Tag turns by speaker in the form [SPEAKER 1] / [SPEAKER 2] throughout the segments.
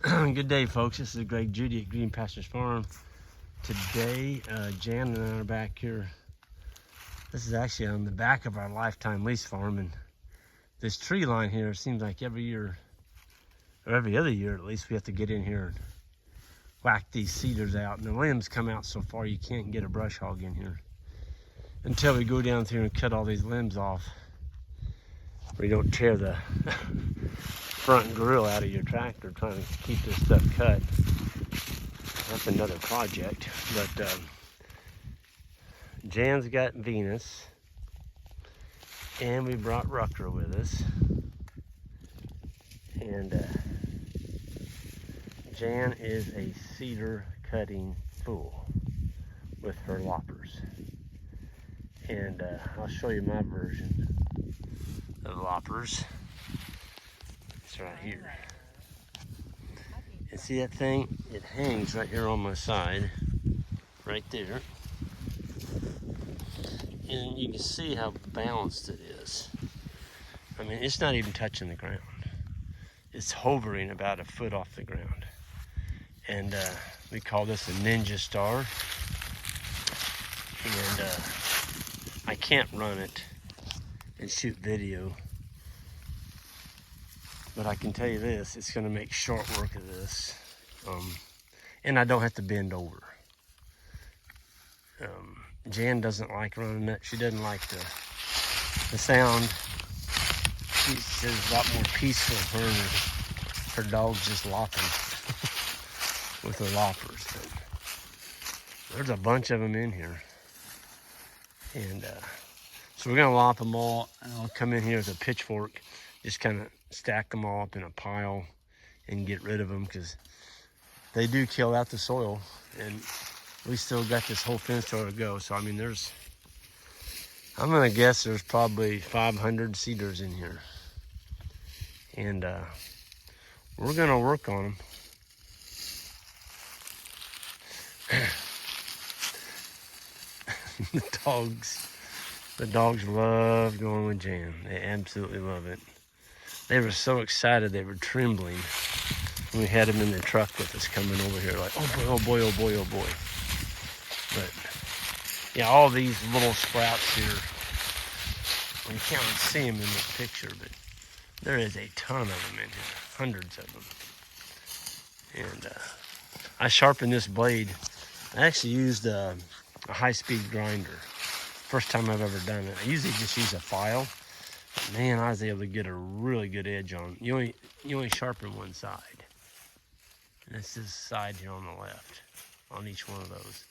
[SPEAKER 1] Good day, folks. This is Greg Judy at Green Pastures Farm. Today, Jan and I are back here. This is actually on the back of our lifetime lease farm, and this tree line here seems like every year, or every other year at least, we have to get in here and whack these cedars out. And the limbs come out so far you can't get a brush hog in here until we go down through and cut all these limbs off, where you don't tear the front grill out of your tractor trying to keep this stuff cut. That's another project. But Jan's got Venus, and we brought Rucker with us. And Jan is a cedar cutting fool with her loppers. And I'll show you my version of loppers. It's right here. And see that thing? It hangs right here on my side, right there. And you can see how balanced it is. I mean, it's not even touching the ground. It's hovering about a foot off the ground. And we call this a ninja star. And I can't run it and shoot video, but I can tell you this, it's going to make short work of this. And I don't have to bend over. Jan doesn't like running it. She doesn't like the sound. She says it's a lot more peaceful for her and her dog's just lopping with her loppers. But there's a bunch of them in here. And so we're going to lop them all. I'll come in here with a pitchfork, just kind of stack them all up in a pile and get rid of them, because they do kill out the soil, and we still got this whole fence row to go. So I mean, I'm gonna guess there's probably 500 cedars in here, and we're gonna work on them. The dogs love going with Jan. They absolutely love it. They were so excited, they were trembling when we had them in the truck with us coming over here, like, oh boy, oh boy, oh boy, oh boy. But yeah, all these little sprouts here, well, you can't see them in this picture, but there is a ton of them in here, hundreds of them. And I sharpened this blade. I actually used a high-speed grinder. First time I've ever done it. I usually just use a file. But man, I was able to get a really good edge on. You only sharpen one side. And it's this side here on the left, on each one of those.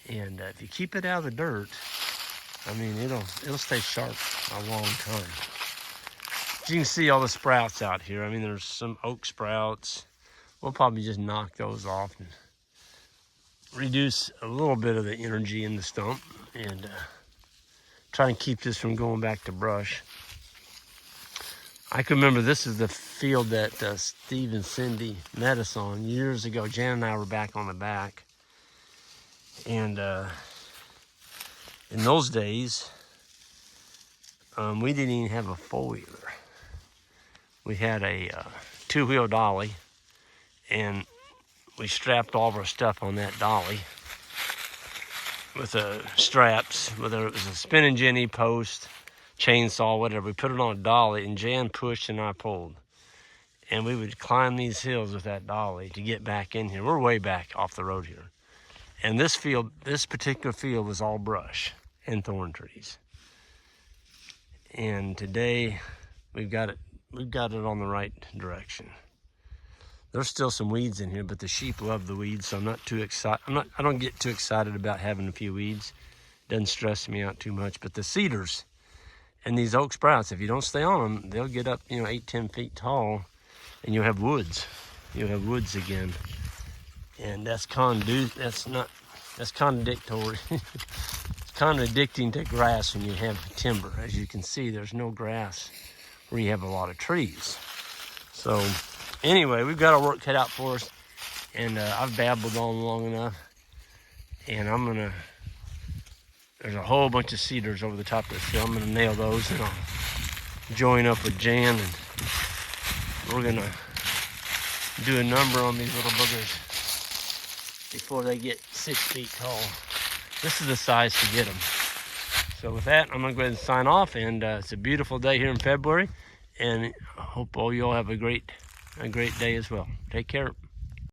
[SPEAKER 1] And if you keep it out of the dirt, I mean, it'll stay sharp a long time. As you can see all the sprouts out here. I mean, there's some oak sprouts. We'll probably just knock those off and reduce a little bit of the energy in the stump, and try and keep this from going back to brush. I can remember this is the field that Steve and Cindy met us on years ago. Jan and I were back on the back. And in those days, we didn't even have a four-wheeler. We had a two-wheel dolly, and we strapped all of our stuff on that dolly with straps, whether it was a spinning jenny, post, chainsaw, whatever. We put it on a dolly, and Jan pushed and I pulled. And we would climb these hills with that dolly to get back in here. We're way back off the road here. And this particular field was all brush and thorn trees. And today we've got it on the right direction. There's still some weeds in here, but the sheep love the weeds, so I'm not too excited. I don't get too excited about having a few weeds. Doesn't stress me out too much. But the cedars and these oak sprouts, if you don't stay on them, they'll get up, 8-10 feet tall, and you'll have woods. You'll have woods again. And that's contradictory. It's contradicting to grass when you have timber. As you can see, there's no grass where you have a lot of trees. So anyway, we've got our work cut out for us, and I've babbled on long enough, and there's a whole bunch of cedars over the top of this field. I'm gonna nail those, and I'll join up with Jan, and we're gonna do a number on these little boogers before they get 6 feet tall. This is the size to get them. So with that, I'm gonna go ahead and sign off, and it's a beautiful day here in February, and I hope all you all have a great day as well. Take care.